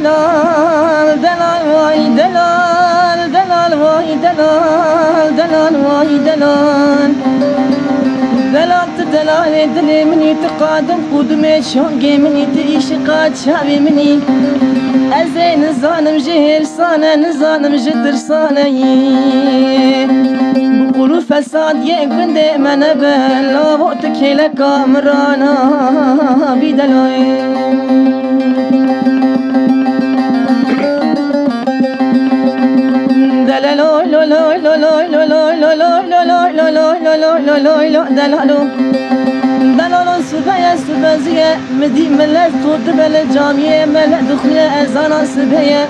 دلال دلال وای دلال دلال وای دلال دلال وای دلال دلال دلال دلی منی تقادم قدم شونگی منی تعشقات شابي مني ازي نزانم جهر صانه نزانم جدر صانه بقولوا فساد يقبن من بلا وقتك لك امرانا بدلاي دلالو لو لو لو لو لو لو لو لو لو لو لو دلالو دلالو سبايا سبازية مدي ملت طود بلا جامية ملت دخلة ازانا سبايا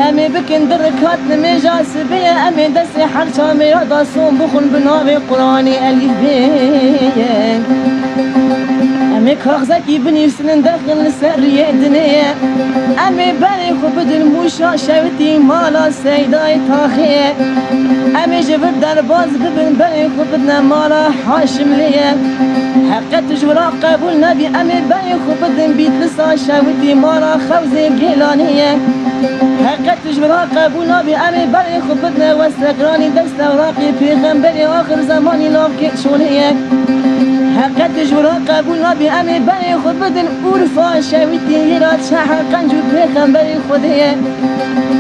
امي بكن دركات نميجا سبايا امي دسي حرشا ميرادا صوم بخن بناوي قراني الف بيه امي كاغزكي بني سنن داخل السرية دنيا امي بني خبد الموشا شاوتي مالا سيداي تاخيه امي جبر درباز ببن بني خبدنا مالا حاشم ليه حقت جبرا قبول نبي امي بني خبدن بيت لسا شاوتي مالا خوزي جيلانيه حقت جبرا قبول نبي امي بني خبدنا واستقراني دست اوراقي پیغمبري اخر زماني لافكي شوليه حقت جبرا قبول نبي امي بني خود بدن عرفا شويتي يرات شاحا قنجو پیغمبري خوديه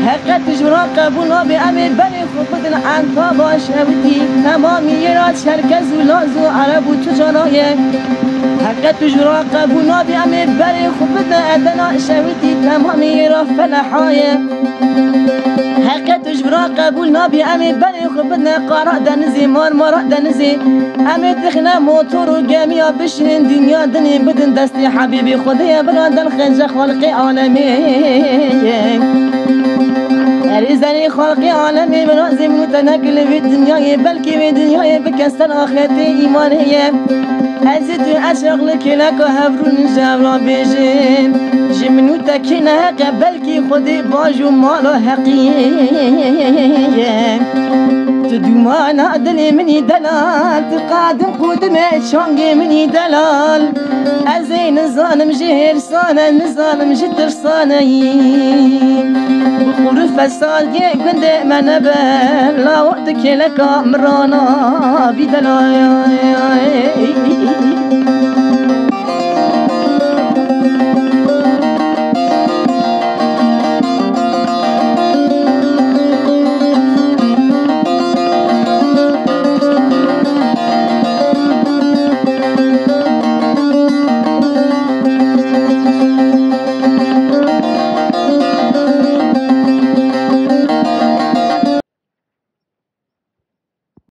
حقت جبرا قبول نبي امي بني خود بدن عنطابا شويتي تمامي يرات شركز ولازو عرب و تجانايه حقت جبرا قبول نبي امي بني خود بدن ادنا شويتي تمامي يرات فلحايه حقت جبرا قبول نبي امي بني خود بدن قارا دنزي مار دنزي امي تخنا موتور و جميع بشرين دنيا دني بدن دستي حبيبي خدي برادر خنجة خلقي عالمي أريزني خلقي عالمي برازي متنقل في الدنيا بلكي في الدنيا بكسر آخرتي إيمانية أزيد أشغل لك وهبرون جابرا بيجين جمنو تكينا بلكي خدي باجو مالا حقيقية تدومانا دلي مني دلال تقادم قدمي شونجي مني دلال ازي نظالم جهر صانه نظالم جدر صانه بخور فساد يقبن من بلا وقتك لك امرانا بدلال